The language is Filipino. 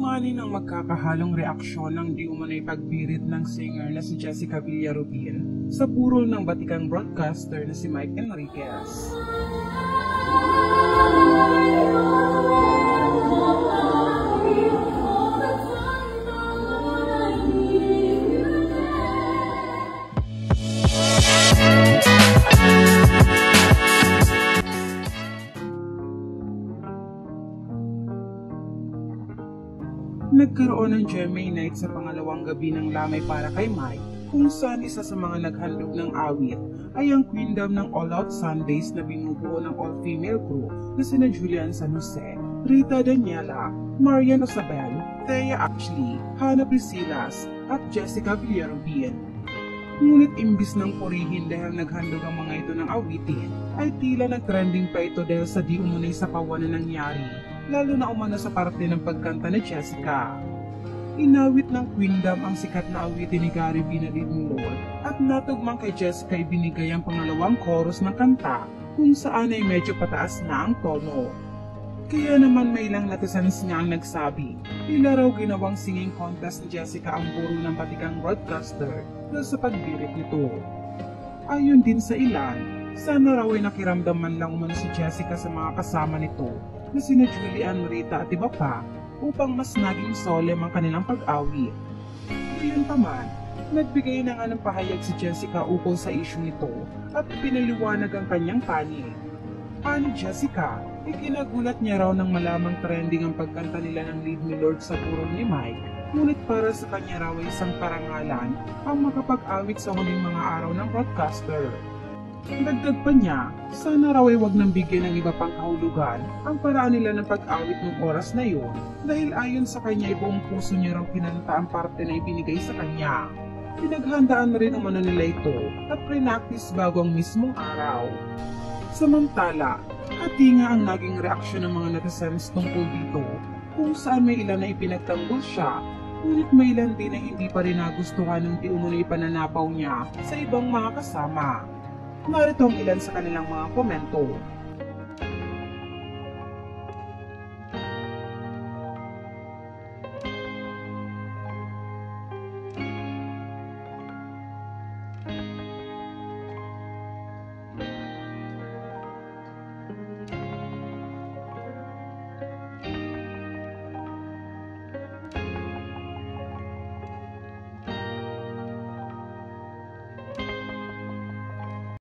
Umani ng magkakahalong reaksyon ng di umano'y pagbirit ng singer na si Jessica Villarubin sa burol ng batikang broadcaster na si Mike Enriquez. Nagkaroon ng GMA Night sa pangalawang gabi ng lamay para kay Mike, kung saan isa sa mga naghandog ng awit ay ang queendom ng All Out Sundays na binubuo ng all-female crew na sina Julian San Jose, Rita Daniela, Marian Osabel, Thea Ashley, Hannah Priscilas at Jessica Villarubin. Ngunit imbis ng purihin dahil naghandog ang mga ito ng awitin, ay tila nag-trending pa ito dahil sa di umunay sa pawan na nangyari, lalo na umano sa parte ng pagkanta ni Jessica. Inawit ng queendom ang sikat na awitin ni Gary B. na lead role at natugmang kay Jessica ay binigay ang pangalawang chorus ng kanta kung saan ay medyo pataas na ang tono. Kaya naman may ilang netizens nga ang nagsabi, tila raw ginawang singing contest ni Jessica ang buro ng batikang broadcaster dahil sa pagbirit nito. Ayon din sa ilan, sana raw ay nakiramdam man lang umano si Jessica sa mga kasama nito na sina Julian, Rita at iba pa upang mas naging solemn ang kanilang pag-awit. Ngayon pa man, nagbigay na nga ng pahayag si Jessica ukol sa issue nito at pinaliwanag ang kanyang panig. Ani Jessica, ikinagulat niya raw nang malamang trending ang pagkanta nila ng Leave Me Lord sa burol ni Mike, ngunit para sa kanya raw ay isang parangalan ang makapag-awit sa huling mga araw ng broadcaster. Dagdag pa niya, sana raw ay wag nang bigyan ng iba pang kahulugan ang paraan nila ng pag-awit ng oras na yun dahil ayon sa kanya ay buong puso niya raw kinanta ang parte na ibinigay sa kanya. Pinaghandaan na rin umano nila ito at pre-practice bago ang mismong araw. Samantala, hati nga ang naging reaksyon ng mga netizens tungkol dito kung saan may ilan na ipinagtanggol siya, ngunit may ilan din na hindi pa rin nagustuhan ng di umunoy pananapaw niya sa ibang mga kasama. Narito ang ilan sa kanilang mga komento.